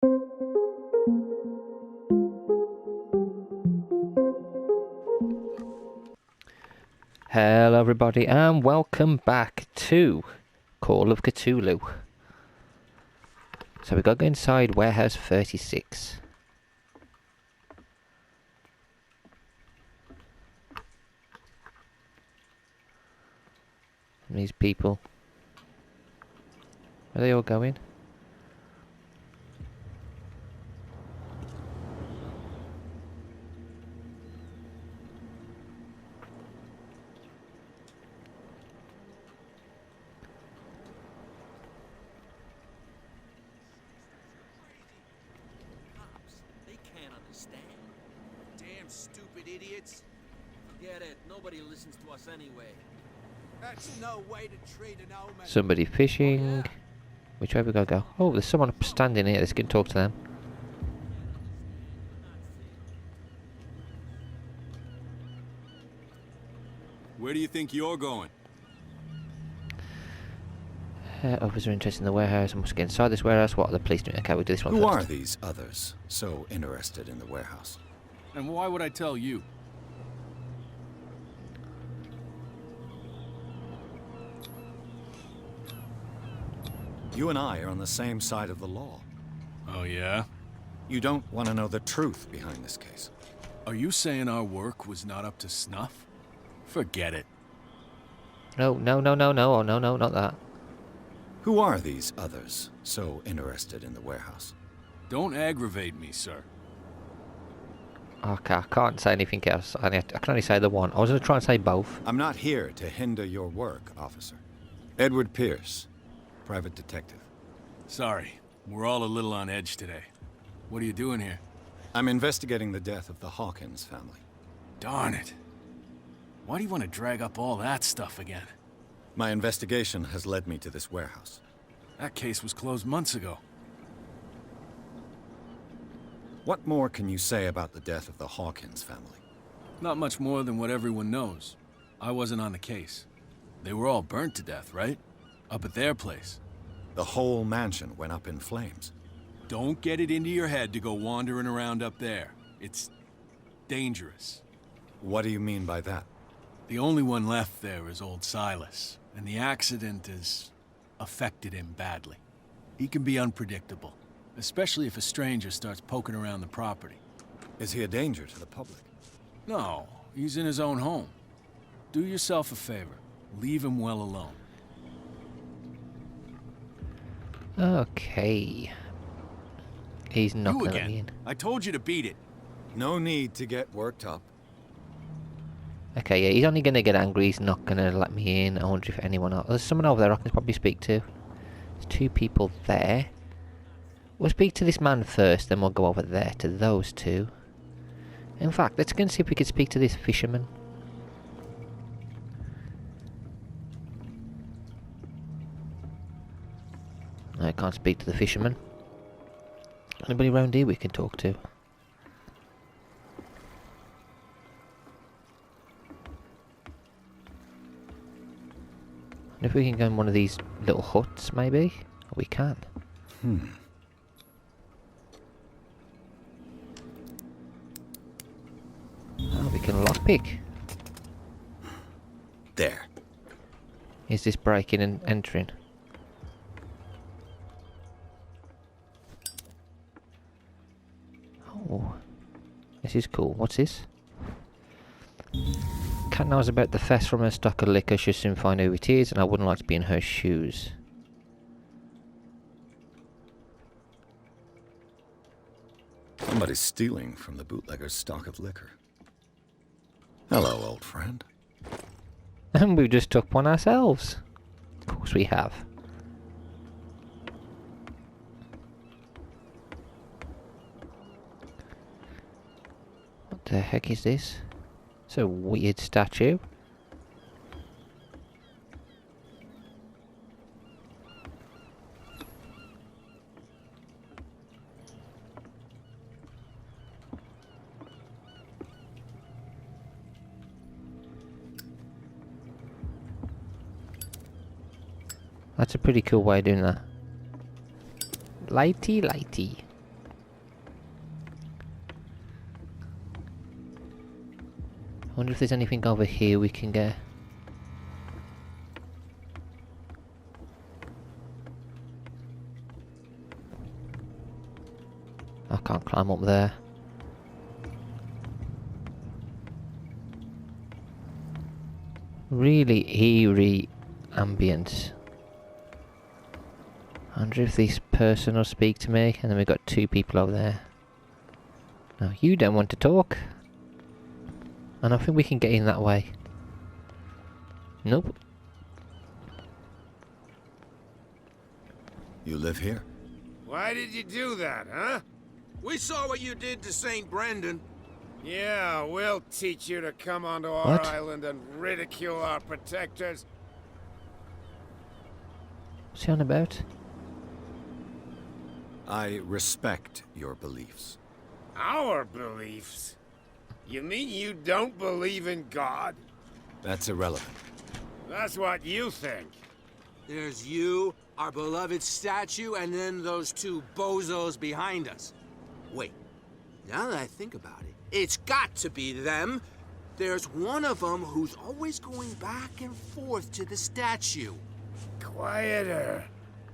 Hello everybody and welcome back to Call of Cthulhu. So we got to go inside warehouse 36. And these people, where are they all going? Stupid idiots. Forget it. Nobody listens to us anyway. That's no way to treat an old man. Somebody fishing. Oh, yeah. Which way we gotta go? Oh, there's someone standing here. Let's get and talk to them. Where do you think you're going? Others are interested in the warehouse. I must get inside this warehouse. What are the police doing? Okay, we'll do this one Who first. are these others so interested in the warehouse? And why would I tell you? You and I are on the same side of the law. Oh, yeah? You don't want to know the truth behind this case. Are you saying our work was not up to snuff? Forget it. No, not that. Who are these others so interested in the warehouse? Don't aggravate me, sir. Okay, I can't say anything else. I can only say the one. I was going to try and say both. I'm not here to hinder your work, officer. Edward Pierce, private detective. Sorry, we're all a little on edge today. What are you doing here? I'm investigating the death of the Hawkins family. Darn it. Why do you want to drag up all that stuff again? My investigation has led me to this warehouse. That case was closed months ago. What more can you say about the death of the Hawkins family? Not much more than what everyone knows. I wasn't on the case. They were all burnt to death, right? Up at their place. The whole mansion went up in flames. Don't get it into your head to go wandering around up there. It's dangerous. What do you mean by that? The only one left there is old Silas, and the accident has affected him badly. He can be unpredictable, especially if a stranger starts poking around the property. Is he a danger to the public? No, he's in his own home. Do yourself a favor. Leave him well alone. Okay. He's not You going to let again. me in. I told you to beat it. No need to get worked up. Okay, yeah, he's only going to get angry. He's not going to let me in. I wonder if anyone else... There's someone over there I can probably speak to. There's two people there. We'll speak to this man first, then we'll go over there to those two. In fact, let's go and see if we can speak to this fisherman. I can't speak to the fisherman. Anybody around here we can talk to? And if we can go in one of these little huts, maybe? We can. Oh, we can lockpick. There. Is this breaking and entering? Oh, this is cool. What's this? Cat knows about the theft from her stock of liquor. She'll soon find who it is, and I wouldn't like to be in her shoes. Somebody's stealing from the bootlegger's stock of liquor. Hello, old friend. And we just took one ourselves. Of course we have. What the heck is this? It's a weird statue. That's a pretty cool way of doing that. Lighty, lighty. wonder if there's anything over here we can get. I can't climb up there. Really eerie ambience. I wonder if this person will speak to me, and then we've got two people over there. Now you don't want to talk. And I think we can get in that way. Nope. You live here? Why did you do that, huh? We saw what you did to St. Brendan. Yeah, we'll teach you to come onto our What? island and ridicule our protectors. What's he on about? I respect your beliefs. Our beliefs? You mean you don't believe in God? That's irrelevant. That's what you think. There's you, our beloved statue, and then those two bozos behind us. Wait, now that I think about it, it's got to be them. There's one of them who's always going back and forth to the statue. Quieter.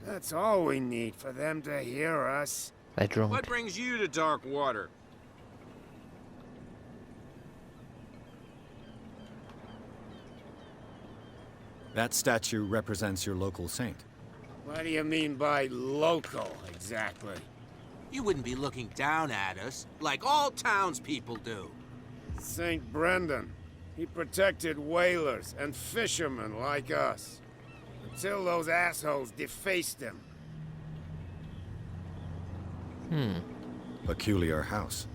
That's all we need for them to hear us. They're drunk. What brings you to dark water? That statue represents your local saint. What do you mean by local, exactly? You wouldn't be looking down at us, like all townspeople do. St. Brendan. He protected whalers and fishermen like us. Until those assholes defaced him. Peculiar house.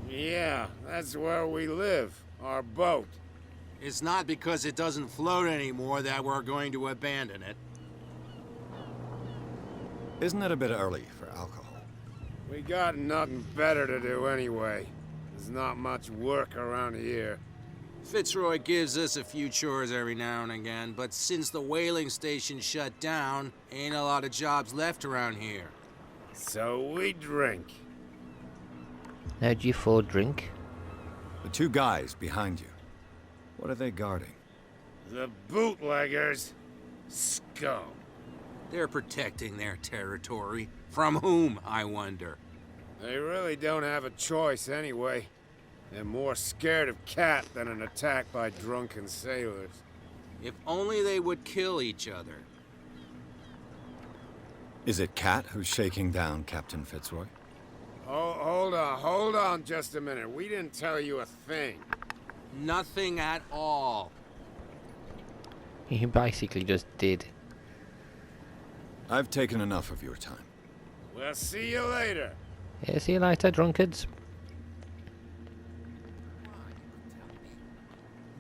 Yeah, that's where we live. Our boat. It's not because it doesn't float anymore that we're going to abandon it. Isn't it a bit early for alcohol? We got nothing better to do anyway. There's not much work around here. Fitzroy gives us a few chores every now and again, but since the whaling station shut down, ain't a lot of jobs left around here. So we drink. How do you four drink? The two guys behind you. What are they guarding? The bootleggers. Scum. They're protecting their territory. From whom, I wonder? They really don't have a choice anyway. They're more scared of Cat than an attack by drunken sailors. If only they would kill each other. Is it Cat who's shaking down Captain Fitzroy? Oh, hold on just a minute. We didn't tell you a thing. Nothing at all. He basically just did. I've taken enough of your time. We'll see you later. Yeah, see you later, drunkards.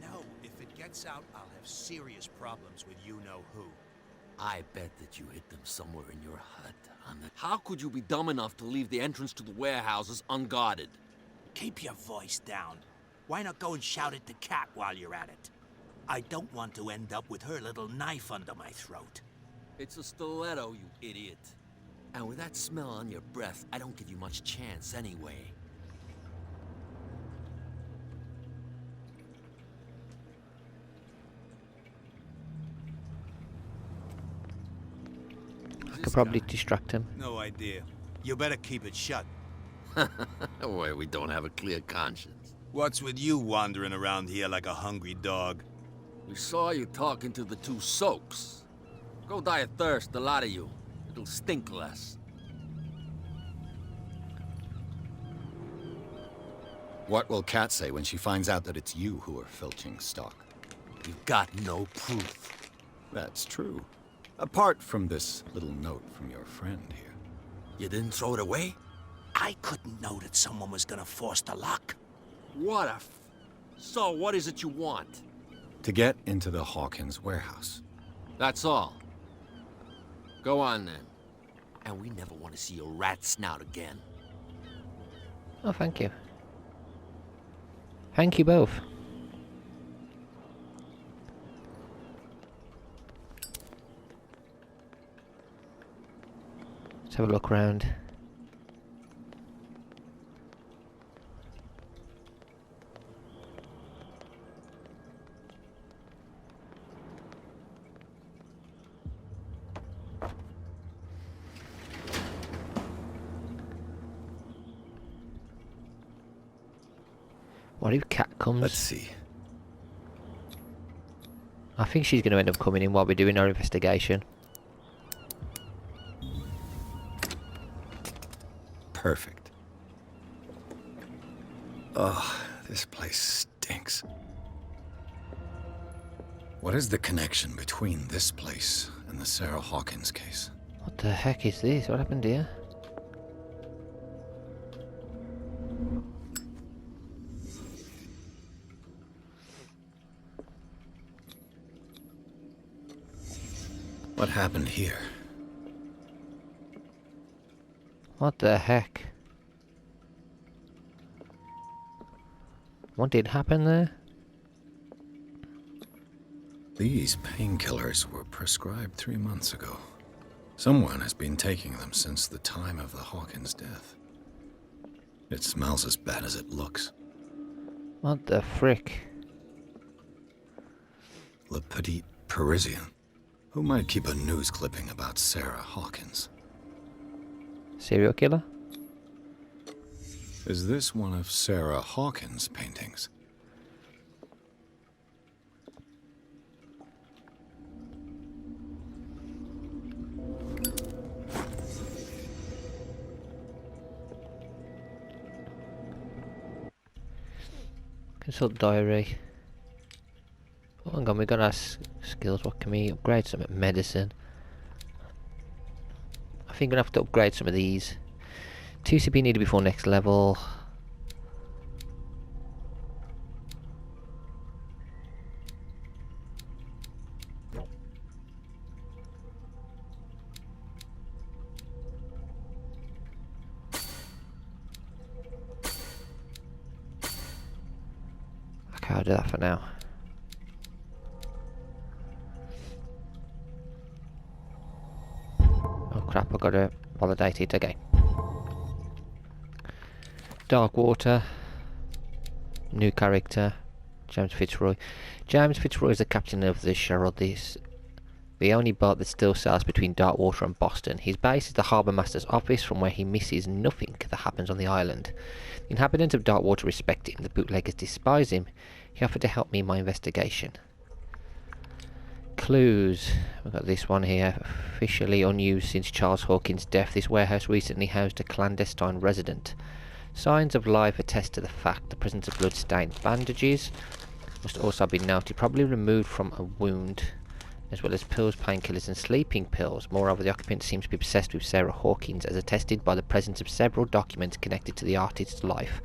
No, if it gets out, I'll have serious problems with you-know-who. I bet that you hid them somewhere in your hut. How could you be dumb enough to leave the entrance to the warehouses unguarded? Keep your voice down. Why not go and shout at the cat while you're at it? I don't want to end up with her little knife under my throat. It's a stiletto, you idiot. And with that smell on your breath, I don't give you much chance anyway. I could probably distract him. No idea. You better keep it shut. Why, we don't have a clear conscience. What's with you wandering around here like a hungry dog? We saw you talking to the two soaks. Go die of thirst, the lot of you. It'll stink less. What will Cat say when she finds out that it's you who are filching stock? You've got no proof. That's true. Apart from this little note from your friend here. You didn't throw it away? I couldn't know that someone was gonna force the lock. What a So, what is it you want? To get into the Hawkins warehouse. That's all. Go on, then. And we never want to see your rat snout again. Oh, thank you. Thank you both. Let's have a look around. What if Cat comes? Let's see. I think she's going to end up coming in while we're doing our investigation. Perfect. Oh, this place stinks. What is the connection between this place and the Sarah Hawkins case? What the heck is this? What happened here? What happened here? What the heck? What did happen there? These painkillers were prescribed 3 months ago. Someone has been taking them since the time of the Hawkins death. It smells as bad as it looks. What the frick? Le Petit Parisien. Who might keep a news clipping about Sarah Hawkins? Serial killer? Is this one of Sarah Hawkins' paintings? Consult diary. Oh, hang on, we got our skills. What can we upgrade? Some medicine. I think we're gonna have to upgrade some of these. 2 CP needed before next level. Okay, I'll do that for now. Oh crap, I've got to validate it. Okay. Dark Water. New character. James Fitzroy. James Fitzroy is the captain of the Charlotte, the only boat that still sails between Darkwater and Boston. His base is the Harbour Master's office, from where he misses nothing that happens on the island. The inhabitants of Darkwater respect him, the bootleggers despise him. He offered to help me in my investigation. Clues. We've got this one here. Officially unused since Charles Hawkins' death, this warehouse recently housed a clandestine resident. Signs of life attest to the fact. The presence of blood-stained bandages must also be noted, probably removed from a wound, as well as pills, painkillers and sleeping pills. Moreover, the occupant seems to be obsessed with Sarah Hawkins, as attested by the presence of several documents connected to the artist's life.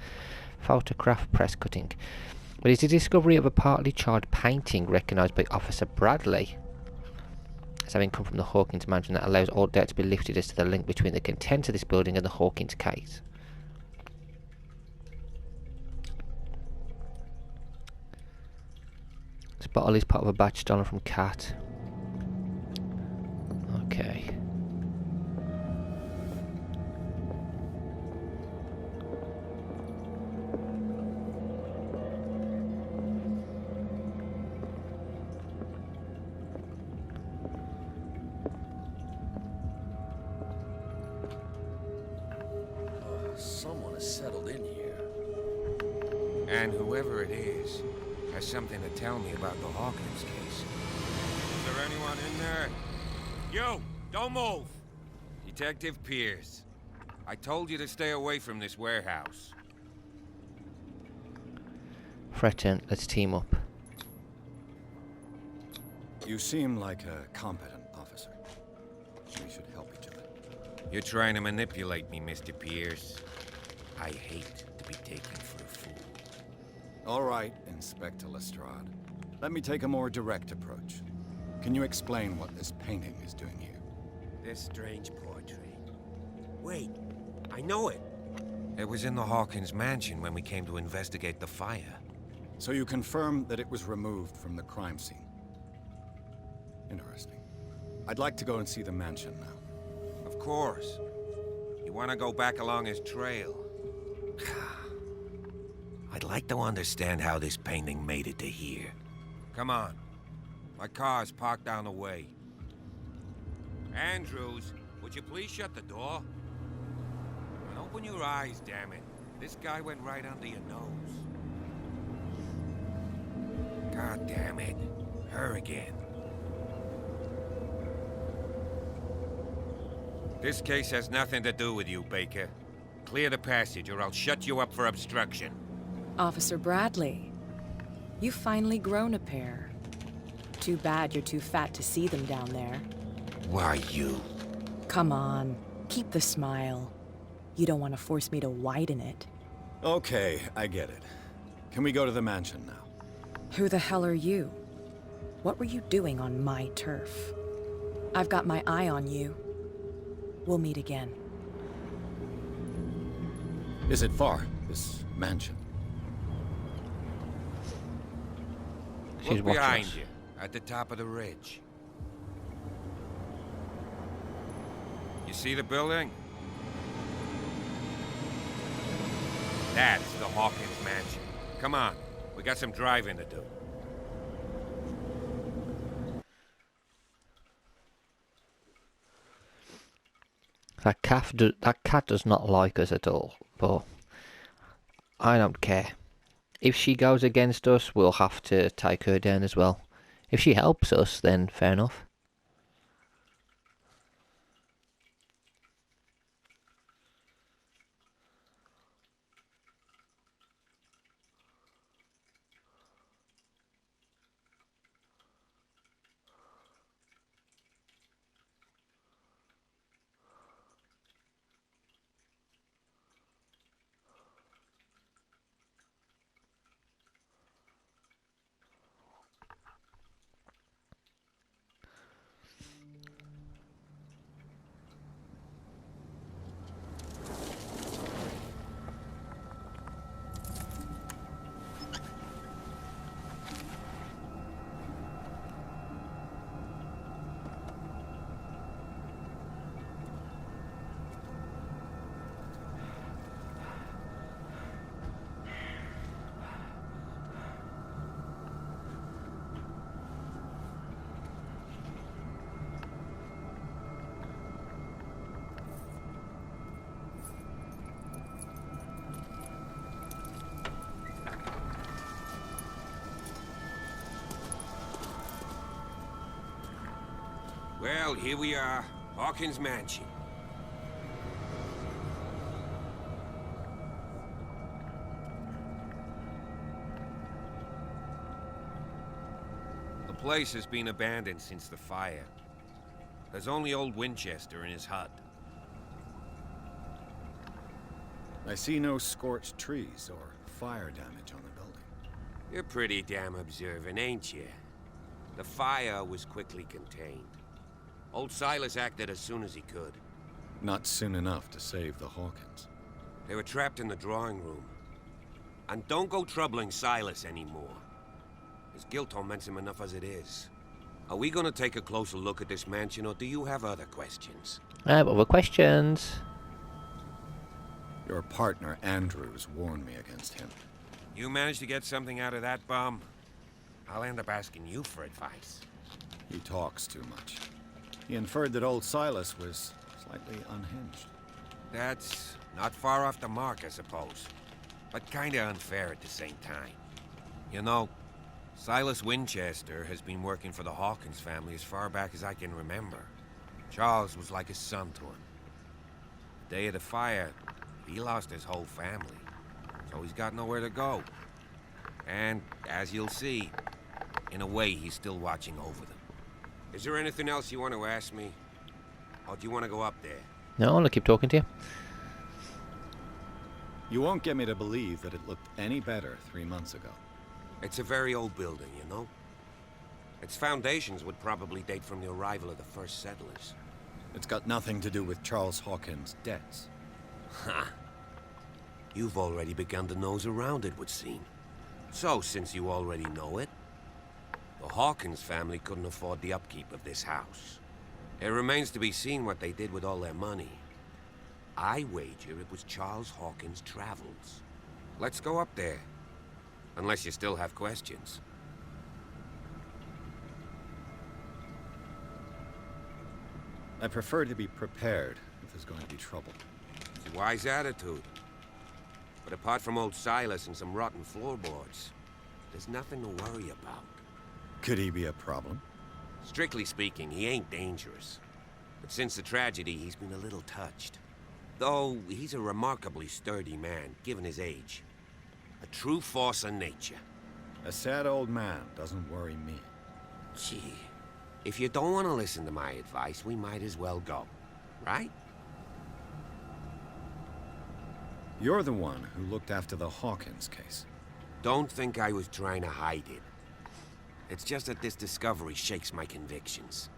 Photograph press cutting. But it's the discovery of a partly charred painting recognised by Officer Bradley as having come from the Hawkins mansion that allows all doubt to be lifted as to the link between the contents of this building and the Hawkins case. This bottle is part of a batch stolen from Cat. Okay. Someone has settled in here. And whoever it is has something to tell me about the Hawkins case. Is there anyone in there? You! Don't move! Detective Pierce. I told you to stay away from this warehouse. Threaten, let's team up. You seem like a competent officer. We should help each other. You're trying to manipulate me, Mr. Pierce. I hate to be taken for a fool. All right, Inspector Lestrade. Let me take a more direct approach. Can you explain what this painting is doing here? This strange portrait. Wait, I know it. It was in the Hawkins mansion when we came to investigate the fire. So you confirm that it was removed from the crime scene? Interesting. I'd like to go and see the mansion now. Of course. You want to go back along his trail? I'd like to understand how this painting made it to here. Come on. My car's parked down the way. Andrews, would you please shut the door? And open your eyes, damn it. This guy went right under your nose. God damn it. Her again. This case has nothing to do with you, Baker. Clear the passage or I'll shut you up for obstruction. Officer Bradley, you've finally grown a pair. Too bad you're too fat to see them down there. Why you? Come on, keep the smile. You don't want to force me to widen it. Okay, I get it. Can we go to the mansion now? Who the hell are you? What were you doing on my turf? I've got my eye on you. We'll meet again. Is it far, this mansion? She's Look watching behind us. you, at the top of the ridge. You see the building? That's the Hawkins mansion. Come on, we got some driving to do. That cat does not like us at all, but I don't care. If she goes against us, we'll have to take her down as well. If she helps us, then fair enough. Well, here we are, Hawkins mansion. The place has been abandoned since the fire. There's only old Winchester in his hut. I see no scorched trees or fire damage on the building. You're pretty damn observant, ain't you? The fire was quickly contained. Old Silas acted as soon as he could. Not soon enough to save the Hawkins. They were trapped in the drawing room. And don't go troubling Silas anymore. His guilt torments him enough as it is. Are we gonna take a closer look at this mansion, or do you have other questions? I have other questions. Your partner, Andrews, warned me against him. You managed to get something out of that bum? I'll end up asking you for advice. He talks too much. He inferred that old Silas was slightly unhinged. That's not far off the mark, I suppose. But kinda unfair at the same time. You know, Silas Winchester has been working for the Hawkins family as far back as I can remember. Charles was like a son to him. The day of the fire, he lost his whole family. So he's got nowhere to go. And, as you'll see, in a way, he's still watching over them. Is there anything else you want to ask me? Or do you want to go up there? No, I want to keep talking to you. You won't get me to believe that it looked any better 3 months ago. It's a very old building, you know? Its foundations would probably date from the arrival of the first settlers. It's got nothing to do with Charles Hawkins' debts. Ha! You've already begun to nose around, it would seem. So, since you already know it, the Hawkins family couldn't afford the upkeep of this house. It remains to be seen what they did with all their money. I wager it was Charles Hawkins' travels. Let's go up there. Unless you still have questions. I prefer to be prepared if there's going to be trouble. It's a wise attitude. But apart from old Silas and some rotten floorboards, There's nothing to worry about. Could he be a problem? Strictly speaking, he ain't dangerous. But since the tragedy, he's been a little touched. Though, he's a remarkably sturdy man, given his age. A true force of nature. A sad old man doesn't worry me. Gee, if you don't want to listen to my advice, we might as well go. Right? You're the one who looked after the Hawkins case. Don't think I was trying to hide it. It's just that this discovery shakes my convictions.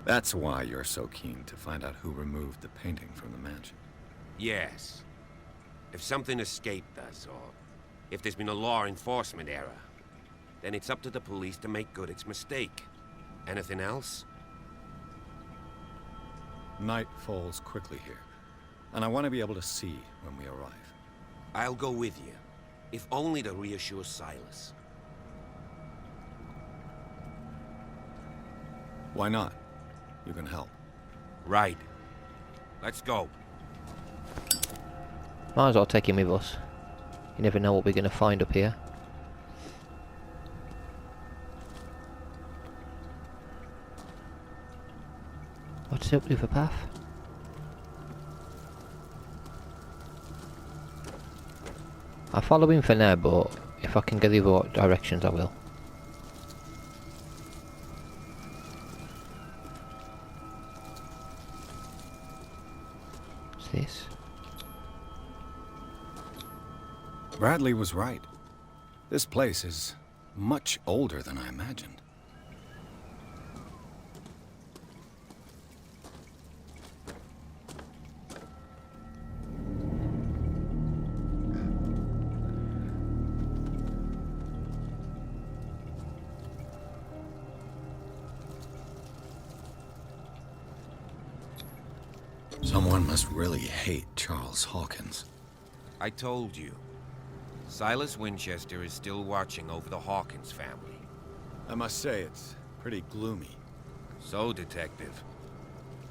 That's why you're so keen to find out who removed the painting from the mansion. Yes. If something escaped us, or if there's been a law enforcement error, then it's up to the police to make good its mistake. Anything else? Night falls quickly here, and I want to be able to see when we arrive. I'll go with you, if only to reassure Silas. Why not? You can help. Right. Let's go. Might as well take him with us. You never know what we're going to find up here. What's up with the path? I'll follow him for now, but if I can get the other directions I will. What's this? Bradley was right. This place is much older than I imagined. Someone must really hate Charles Hawkins. I told you. Silas Winchester is still watching over the Hawkins family. I must say, it's pretty gloomy. So, Detective,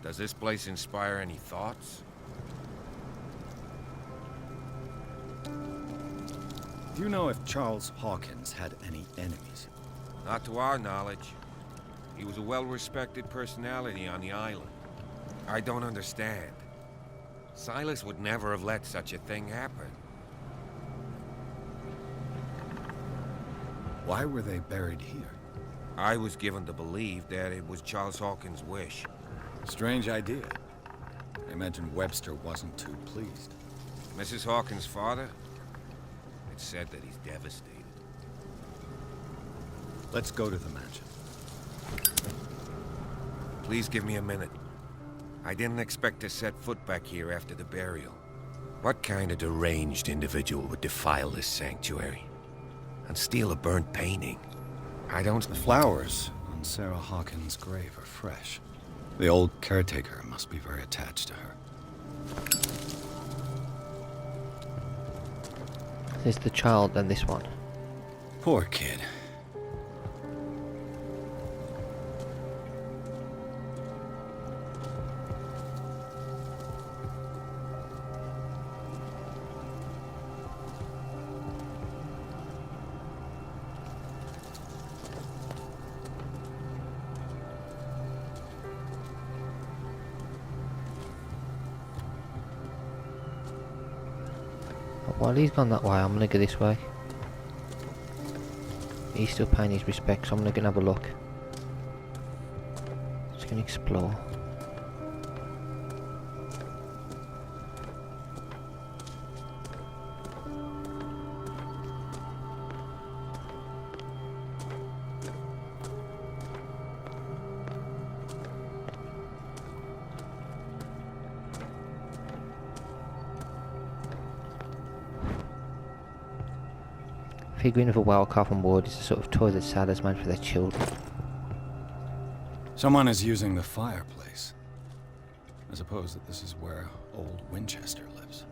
does this place inspire any thoughts? Do you know if Charles Hawkins had any enemies? Not to our knowledge. He was a well-respected personality on the island. I don't understand. Silas would never have let such a thing happen. Why were they buried here? I was given to believe that it was Charles Hawkins' wish. Strange idea. I imagine Webster wasn't too pleased. Mrs. Hawkins' father? It's said that he's devastated. Let's go to the mansion. Please give me a minute. I didn't expect to set foot back here after the burial. What kind of deranged individual would defile this sanctuary? And steal a burnt painting? I don't... The flowers on Sarah Hawkins' grave are fresh. The old caretaker must be very attached to her. There's the child and this one. Poor kid. While he's gone that way, I'm gonna go this way. He's still paying his respects, so I'm gonna go and have a look. Just gonna explore. Figurine of a well-carved board is a sort of toy that sailors made for their children. Someone is using the fireplace. I suppose that this is where old Winchester lives.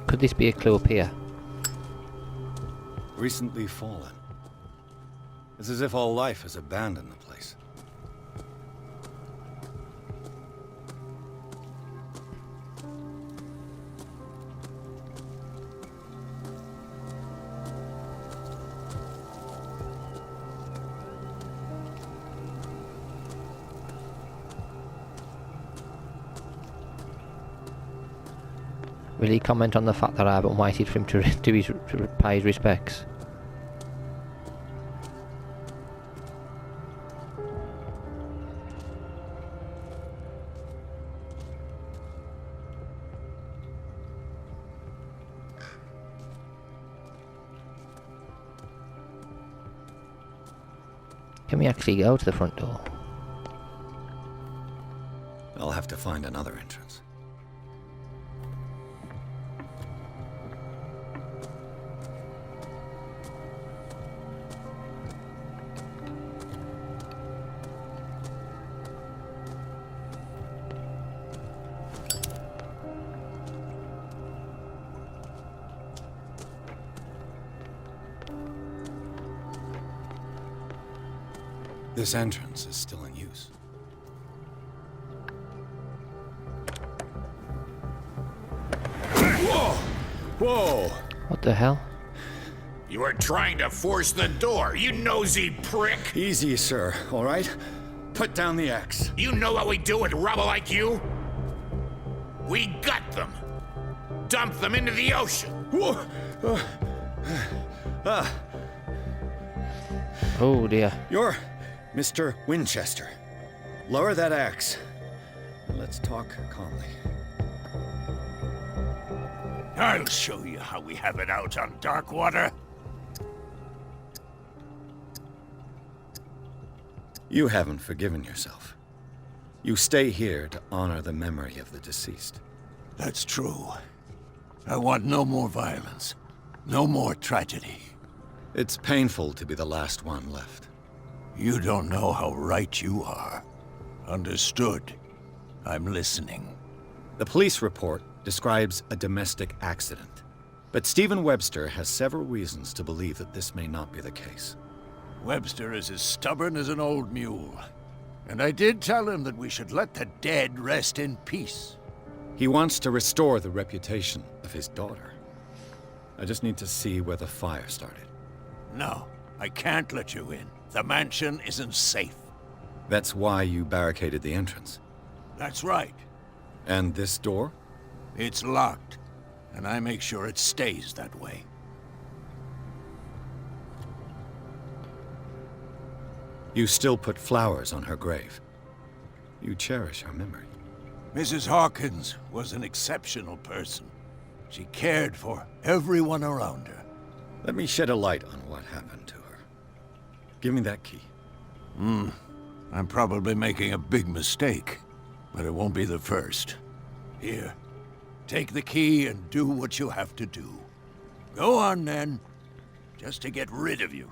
Could this be a clue up here? Recently fallen. It's as if all life has abandoned the place. Will he comment on the fact that I haven't waited for him to pay his respects? Can we actually go to the front door? I'll have to find another entrance. This entrance is still in use. Whoa! Whoa! What the hell? You were trying to force the door, you nosy prick! Easy, sir, all right? Put down the axe. You know what we do with rubble like you? We gut them! Dump them into the ocean! Whoa! Oh dear. You're Mr. Winchester. Lower that axe. Let's talk calmly. I'll show you how we have it out on Darkwater. You haven't forgiven yourself. You stay here to honor the memory of the deceased. That's true. I want no more violence. No more tragedy. It's painful to be the last one left. You don't know how right you are. Understood. I'm listening. The police report describes a domestic accident, but Stephen Webster has several reasons to believe that this may not be the case. Webster is as stubborn as an old mule. And I did tell him that we should let the dead rest in peace. He wants to restore the reputation of his daughter. I just need to see where the fire started. No, I can't let you in. The mansion isn't safe. That's why you barricaded the entrance. That's right. And this door? It's locked, and I make sure it stays that way. You still put flowers on her grave. You cherish her memory. Mrs. Hawkins was an exceptional person. She cared for everyone around her. Let me shed a light on what happened to her. Give me that key. I'm probably making a big mistake, but it won't be the first. Here, take the key and do what you have to do. Go on, then. Just to get rid of you.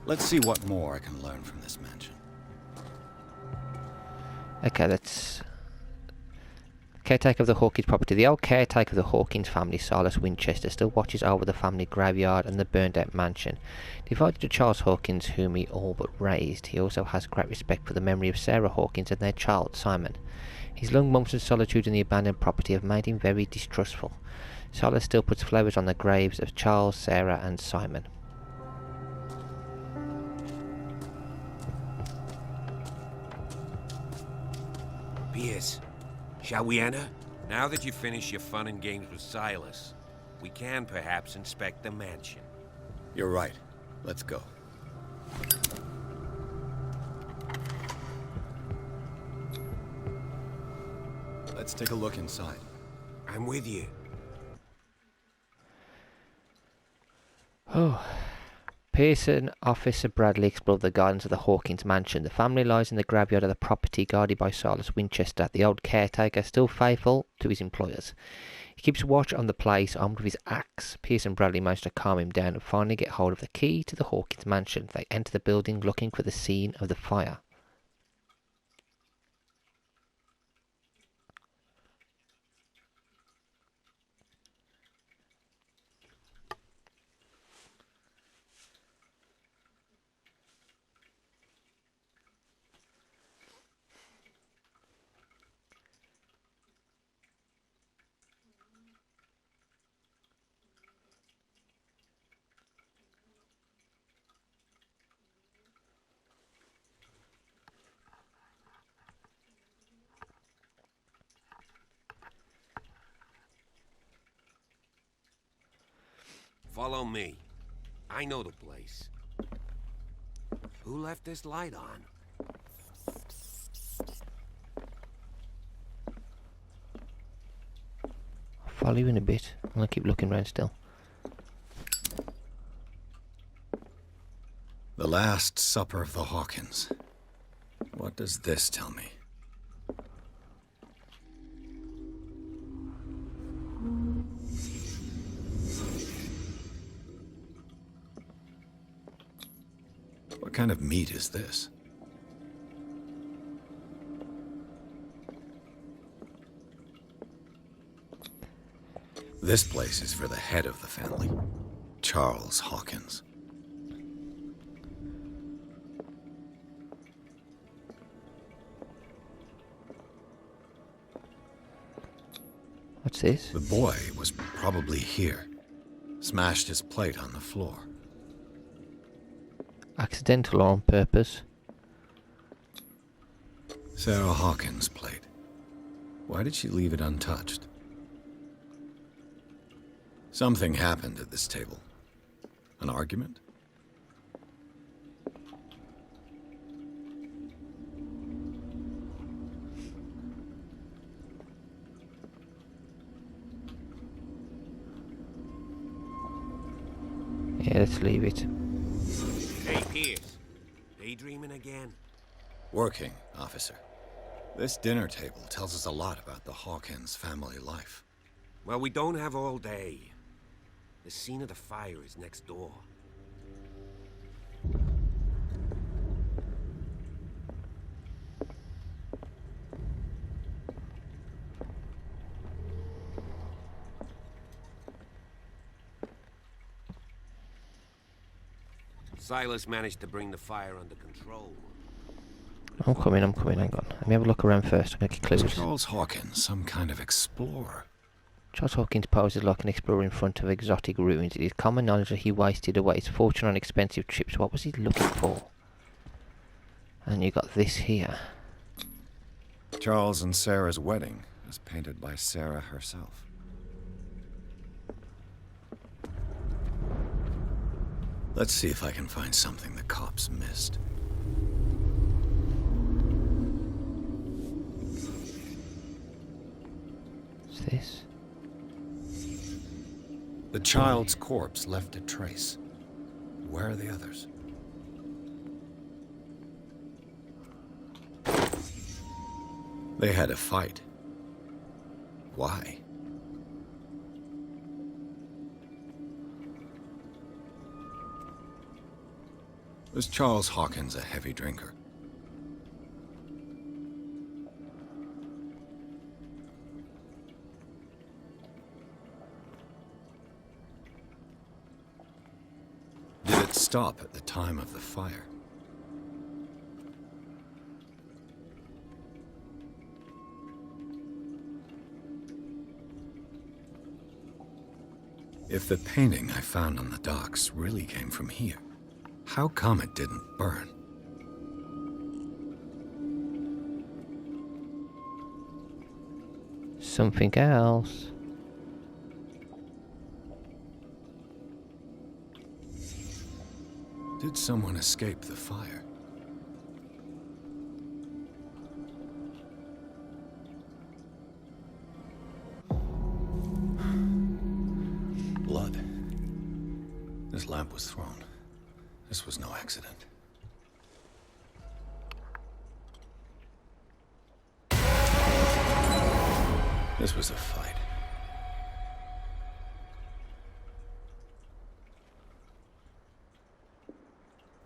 Let's see what more I can learn from this mansion. Okay, that's... Caretaker of the Hawkins property. The old caretaker of the Hawkins family, Silas Winchester, still watches over the family graveyard and the burned-out mansion. Devoted to Charles Hawkins, whom he all but raised, he also has great respect for the memory of Sarah Hawkins and their child, Simon. His long months of solitude in the abandoned property have made him very distrustful. Silas still puts flowers on the graves of Charles, Sarah and Simon. Pierce, shall we enter? Now that you've finished your fun and games with Silas, we can perhaps inspect the mansion. You're right. Let's go. Let's take a look inside. I'm with you. Oh. Pearson Officer Bradley explored the gardens of the Hawkins mansion. The family lies in the graveyard of the property guarded by Silas Winchester, the old caretaker, still faithful to his employers. He keeps watch on the place, armed with his axe. Pearson Bradley managed to calm him down and finally get hold of the key to the Hawkins mansion. They enter the building looking for the scene of the fire. Follow me. I know the place. Who left this light on? I'll follow you in a bit. I'm gonna keep looking around still. The Last Supper of the Hawkins. What does this tell me? What kind of meat is this? This place is for the head of the family, Charles Hawkins. What's this? The boy was probably here. Smashed his plate on the floor. Accidental or on purpose? Sarah Hawkins' plate. Why did she leave it untouched? Something happened at this table. An argument? Yeah, let's leave it. Hey, Pierce. Daydreaming again? Working, officer. This dinner table tells us a lot about the Hawkins family life. Well, we don't have all day. The scene of the fire is next door. Silas managed to bring the fire under control. I'm coming, hang on. Let me have a look around first. I'm gonna get clues. Was Charles Hawkins some kind of explorer? Charles Hawkins poses like an explorer in front of exotic ruins. It is common knowledge that he wasted away his fortune on expensive trips. What was he looking for? And you got this here. Charles and Sarah's wedding was painted by Sarah herself. Let's see if I can find something the cops missed. What's this? The child's corpse left a trace. Where are the others? They had a fight. Why? Was Charles Hawkins a heavy drinker? Did it stop at the time of the fire? If the painting I found on the docks really came from here, how come it didn't burn? Something else. Did someone escape the fire? Blood. This lamp was thrown. This was no accident. This was a fight.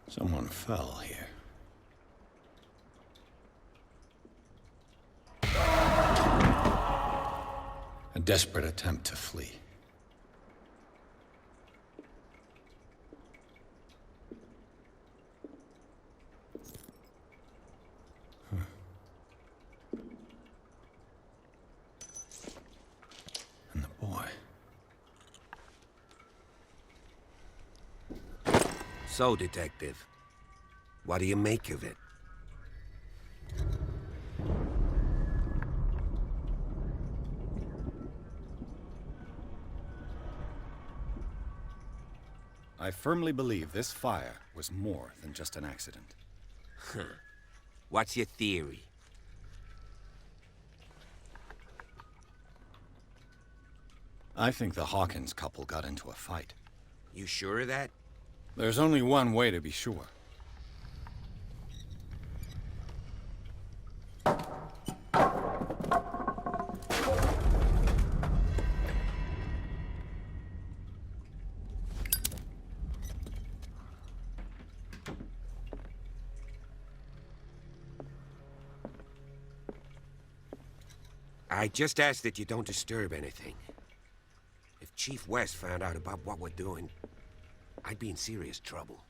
Someone fell here. A desperate attempt to flee. And the boy. So, Detective, what do you make of it? I firmly believe this fire was more than just an accident. What's your theory? I think the Hawkins couple got into a fight. You sure of that? There's only one way to be sure. I just ask that you don't disturb anything. If Chief West found out about what we're doing, I'd be in serious trouble.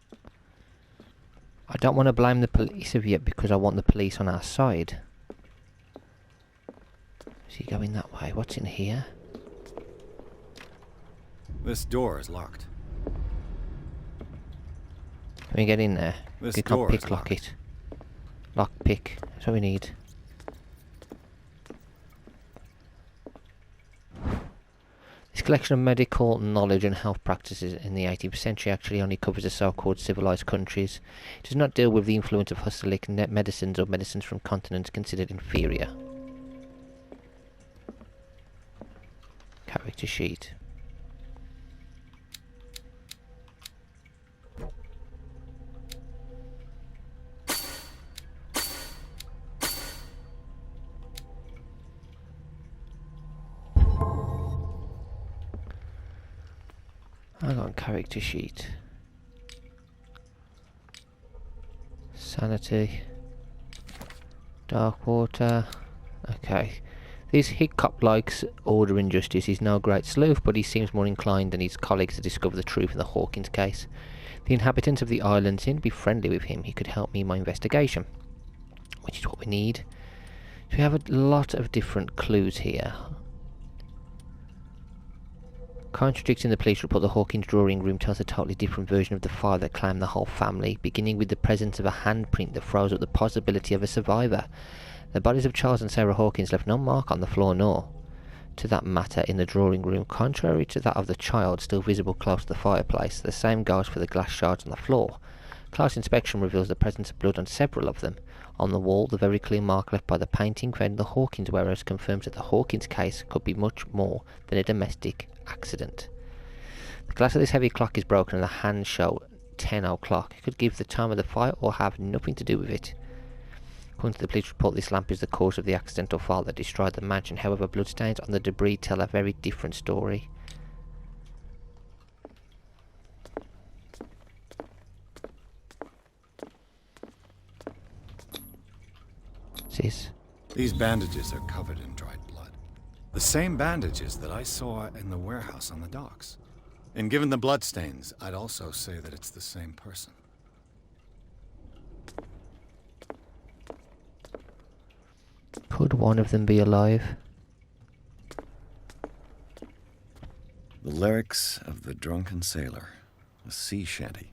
I don't want to blame the police of yet because I want the police on our side. Is he going that way? What's in here? This door is locked. Can we get in there? This We can't door is pick lock locked. it. Lock pick. That's what we need. This collection of medical knowledge and health practices in the 18th century actually only covers the so-called civilized countries. It does not deal with the influence of hostilic medicines or medicines from continents considered inferior. Character sheet. Hang on, character sheet. Sanity. Dark water. Okay. This Hickok likes order and justice. He's no great sleuth, but he seems more inclined than his colleagues to discover the truth in the Hawkins case. The inhabitants of the island seem to be friendly with him. He could help me in my investigation, which is what we need. So we have a lot of different clues here. Contradicting the police report, the Hawkins drawing room tells a totally different version of the fire that claimed the whole family, beginning with the presence of a handprint that throws up the possibility of a survivor. The bodies of Charles and Sarah Hawkins left no mark on the floor nor, to that matter, in the drawing room, contrary to that of the child still visible close to the fireplace. The same goes for the glass shards on the floor. Close inspection reveals the presence of blood on several of them. On the wall, the very clear mark left by the painting found in the Hawkins warehouse confirms that the Hawkins case could be much more than a domestic accident. The glass of this heavy clock is broken and the hands show 10 o'clock. It could give the time of the fire or have nothing to do with it. According to the police report, this lamp is the cause of the accidental fire that destroyed the mansion. However, bloodstains on the debris tell a very different story. These bandages are covered in dried blood. The same bandages that I saw in the warehouse on the docks. And given the bloodstains, I'd also say that it's the same person. Could one of them be alive? The lyrics of the drunken sailor, a sea shanty.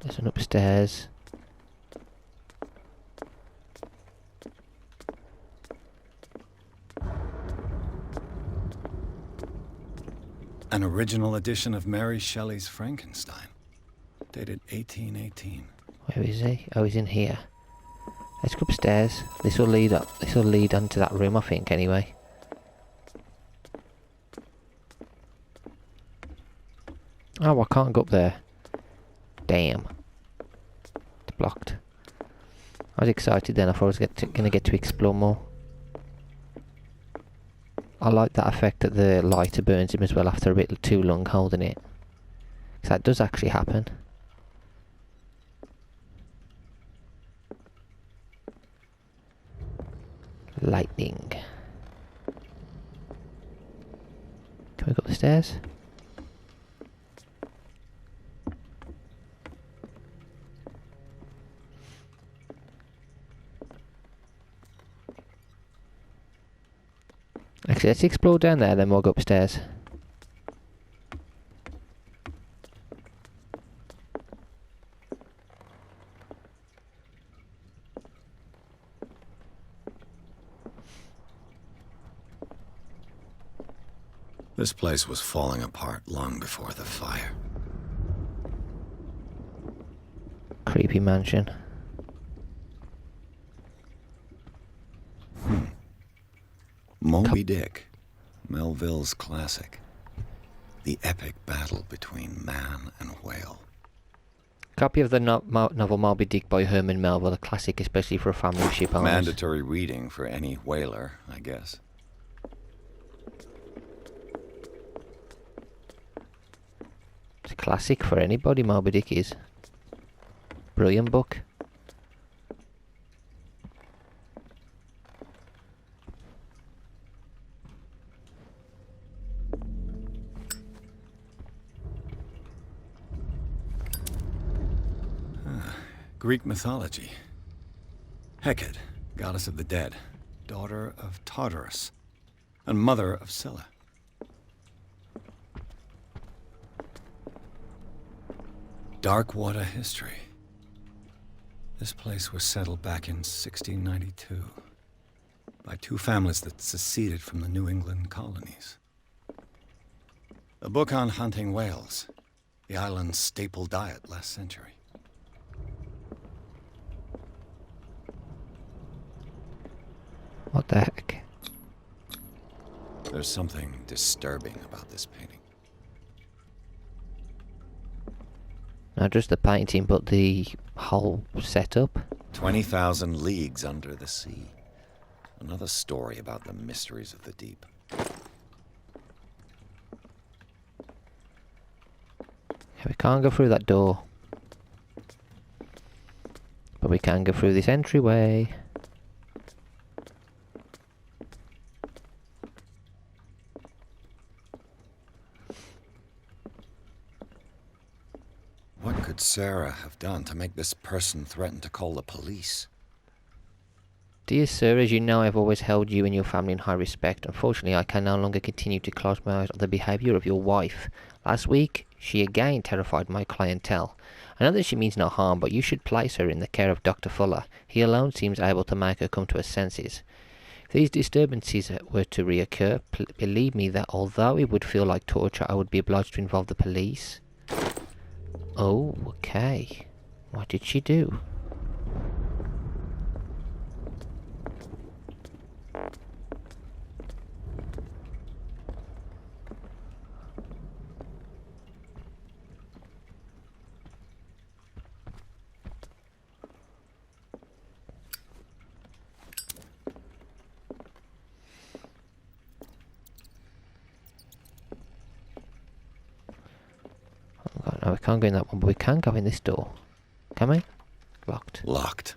There's an upstairs. An original edition of Mary Shelley's Frankenstein, dated 1818. Where is he? Oh, he's in here. Let's go upstairs. This will lead up. This will lead onto that room, I think. Anyway. Oh, I can't go up there. Damn. It's blocked. I was excited then. I thought I was going to get to explore more. I like that effect that the lighter burns him as well after a bit too long holding it. Because that does actually happen. Lightning. Can we go up the stairs? Actually, let's explore down there, then we'll go upstairs. This place was falling apart long before the fire. Creepy mansion. Moby Dick, Melville's classic. The epic battle between man and whale. Copy of the novel Moby Dick by Herman Melville, a classic especially for a family of ship owners. Mandatory reading for any whaler, I guess. It's a classic for anybody, Moby Dick is. Brilliant book. Greek mythology. Hecate, goddess of the dead, daughter of Tartarus, and mother of Scylla. Darkwater history. This place was settled back in 1692 by two families that seceded from the New England colonies. A book on hunting whales, the island's staple diet last century. What the heck? There's something disturbing about this painting. Not just the painting, but the whole setup. 20,000 leagues under the sea. Another story about the mysteries of the deep. We can't go through that door. But we can go through this entryway. What could Sarah have done to make this person threaten to call the police? Dear sir, as you know, I've always held you and your family in high respect. Unfortunately, I can no longer continue to close my eyes on the behaviour of your wife. Last week, she again terrified my clientele. I know that she means no harm, but you should place her in the care of Dr. Fuller. He alone seems able to make her come to her senses. If these disturbances were to reoccur, believe me that although it would feel like torture, I would be obliged to involve the police. Oh, okay. What did she do? No, we can't go in that one, but we can go in this door. Can we? Locked. Locked.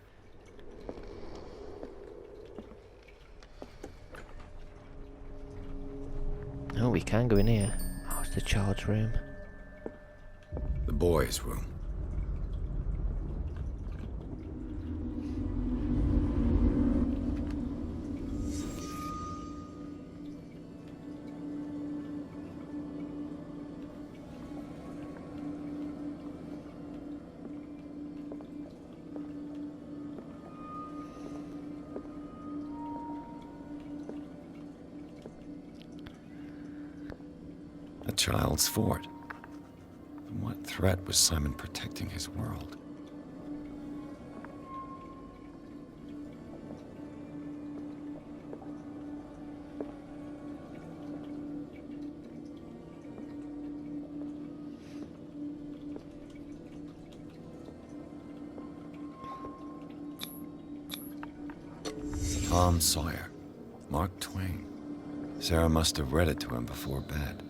Oh, we can go in here. Oh, it's the child's room. The boys' room. A child's fort. From what threat was Simon protecting his world? Tom Sawyer. Mark Twain. Sarah must have read it to him before bed.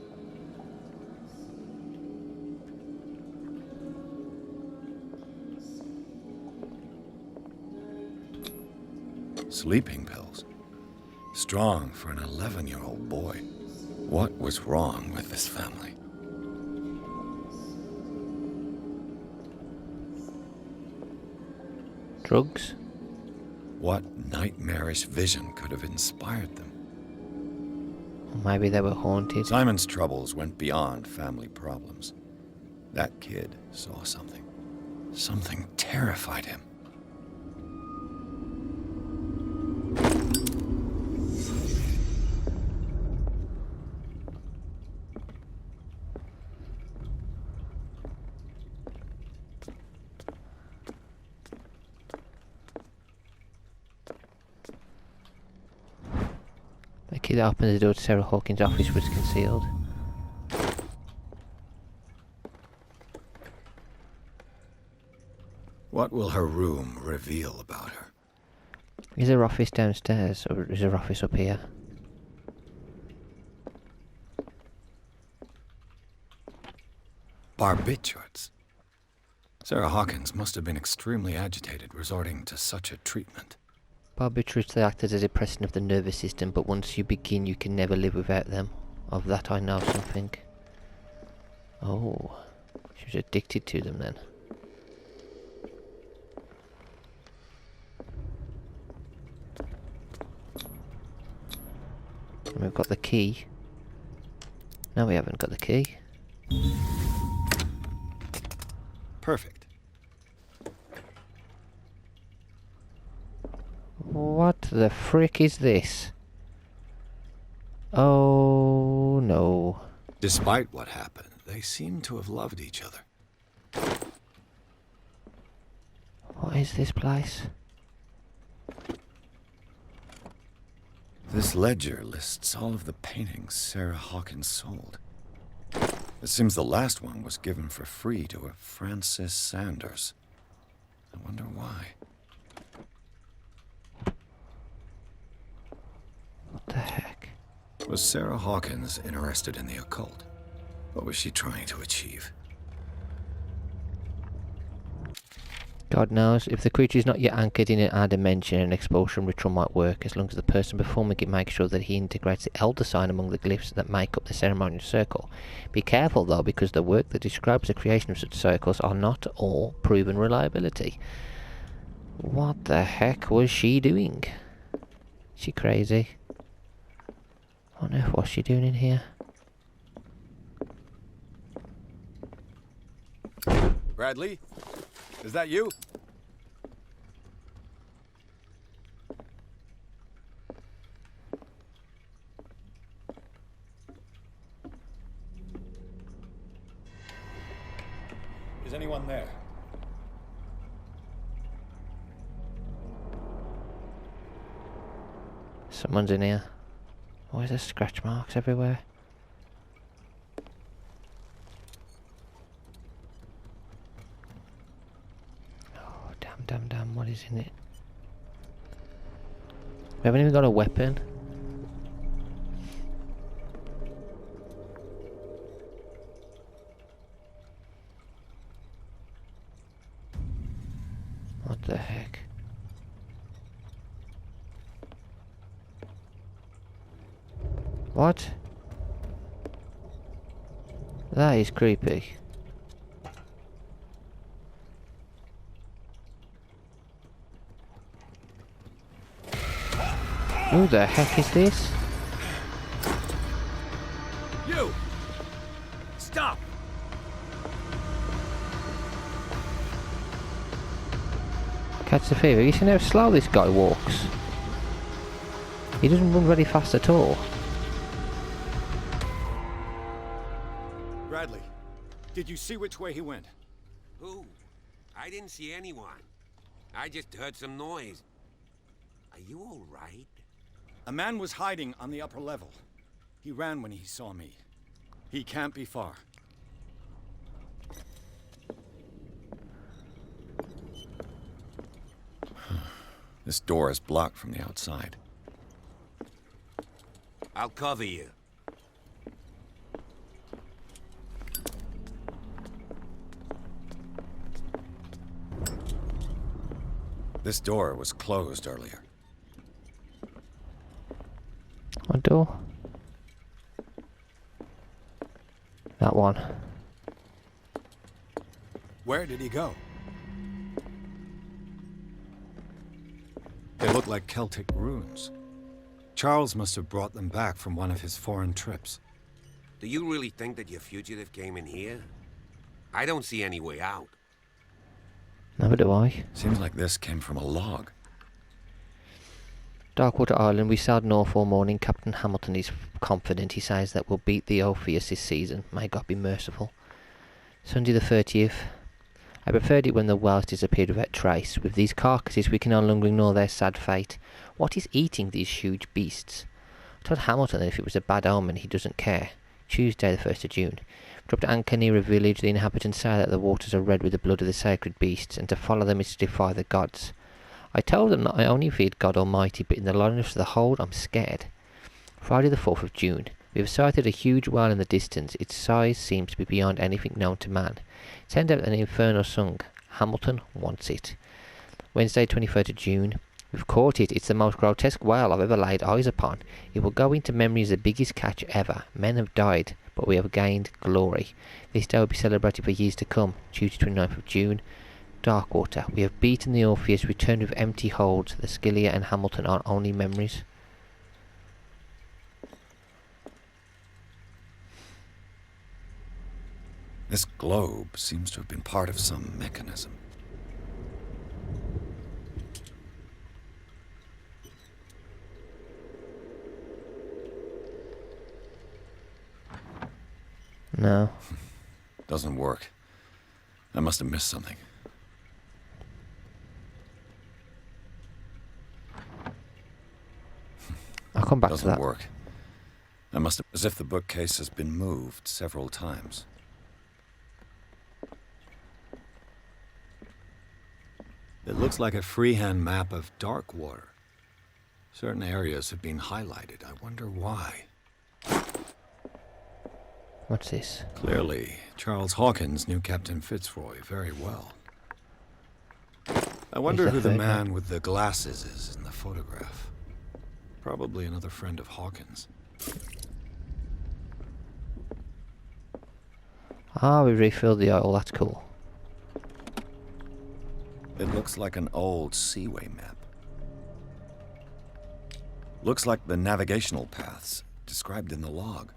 Sleeping pills. Strong for an 11-year-old boy. What was wrong with this family? Drugs? What nightmarish vision could have inspired them? Or maybe they were haunted. Simon's troubles went beyond family problems. That kid saw something. Something terrified him. key that opens the door to Sarah Hawkins' office was concealed. What will her room reveal about her? Is her office downstairs, or is her office up here? Barbiturates. Sarah Hawkins must have been extremely agitated resorting to such a treatment. Barbiturates, they act as a depressant of the nervous system, but once you begin, you can never live without them. Of that I know something. Oh, she was addicted to them then. And we've got the key. No, we haven't got the key. Perfect. What the frick is this? Oh no. Despite what happened, they seem to have loved each other. What is this place? This ledger lists all of the paintings Sarah Hawkins sold. It seems the last one was given for free to a Francis Sanders. I wonder why. What the heck? Was Sarah Hawkins interested in the occult? What was she trying to achieve? God knows, if the creature is not yet anchored in our dimension, an expulsion ritual might work, as long as the person performing it makes sure that he integrates the elder sign among the glyphs that make up the ceremonial circle. Be careful though, because the work that describes the creation of such circles are not all proven reliability. What the heck was she doing? Is she crazy? What on earth was she doing in here? Bradley? Is that you? Is anyone there? Someone's in here. Why is there scratch marks everywhere? Oh, damn, what is in it? We haven't even got a weapon. What the heck? What? That is creepy. Who the heck is this? You! Stop! Catch the fever. You seen how slow this guy walks? He doesn't run very fast at all. Bradley, did you see which way he went? Who? I didn't see anyone. I just heard some noise. Are you all right? A man was hiding on the upper level. He ran when he saw me. He can't be far. This door is blocked from the outside. I'll cover you. This door was closed earlier. What door? That one. Where did he go? They look like Celtic runes. Charles must have brought them back from one of his foreign trips. Do you really think that your fugitive came in here? I don't see any way out. Never do I. Seems like this came from a log. Darkwater Island, we sailed north all morning. Captain Hamilton is confident. He says that we'll beat the Orpheus this season. May God be merciful. Sunday the 30th. I preferred it when the whales disappeared without trace. With these carcasses we can no longer ignore their sad fate. What is eating these huge beasts? Told Hamilton that if it was a bad omen, he doesn't care. Tuesday, the 1st of June. Dropped anchor near a village. The inhabitants say that the waters are red with the blood of the sacred beasts, and to follow them is to defy the gods. I told them that I only feared God Almighty, but in the likeness of the hold, I'm scared. Friday, the 4th of June. We have sighted a huge whale in the distance. Its size seems to be beyond anything known to man. Send out an infernal song. Hamilton wants it. Wednesday, 23rd of June. We've caught it. It's the most grotesque whale I've ever laid eyes upon. It will go into memory as the biggest catch ever. Men have died, but we have gained glory. This day will be celebrated for years to come. Tuesday, 29th of June. Darkwater. We have beaten the Orpheus, returned with empty holds. The Scylla and Hamilton are only memories. This globe seems to have been part of some mechanism. No. Doesn't work. I must have missed something. I'll come back to that. Doesn't work. I must have... As if the bookcase has been moved several times. It looks like a freehand map of Darkwater. Certain areas have been highlighted. I wonder why. What's this? Clearly, Charles Hawkins knew Captain Fitzroy very well. I wonder who the man with the glasses is in the photograph. Probably another friend of Hawkins. Ah, we refilled the oil. That's cool. It looks like an old seaway map. Looks like the navigational paths described in the log.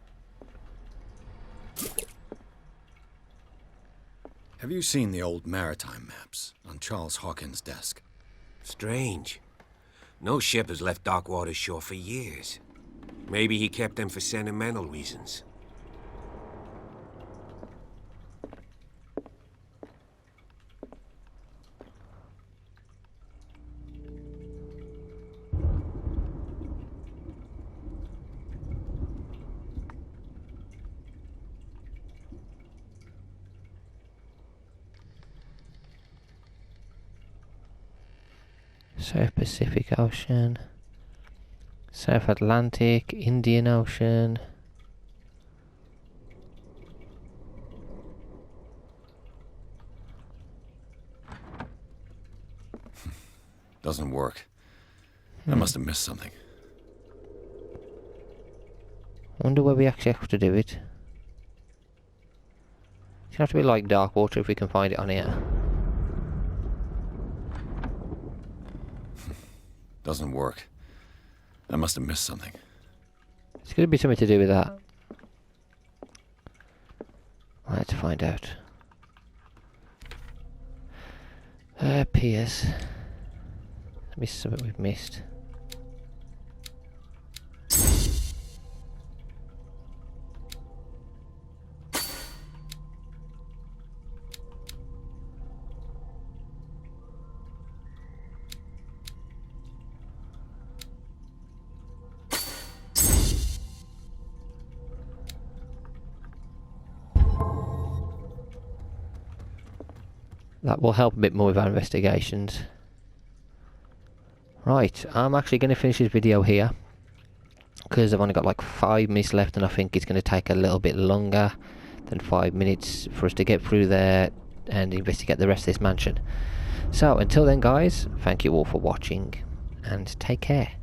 Have you seen the old maritime maps on Charles Hawkins' desk? Strange. No ship has left Darkwater shore for years. Maybe he kept them for sentimental reasons. South Pacific Ocean, South Atlantic, Indian Ocean. Doesn't work. I must have missed something. Wonder where we actually have to do it. It's gonna have to be like Darkwater if we can find it on here. Doesn't work. I must have missed something. It's going to be something to do with that. I'll have to find out. Piers. Let me see something we've missed. That will help a bit more with our investigations. Right, I'm actually going to finish this video here, because I've only got like 5 minutes left, and I think it's going to take a little bit longer than 5 minutes for us to get through there and investigate the rest of this mansion. So until then guys, thank you all for watching and take care.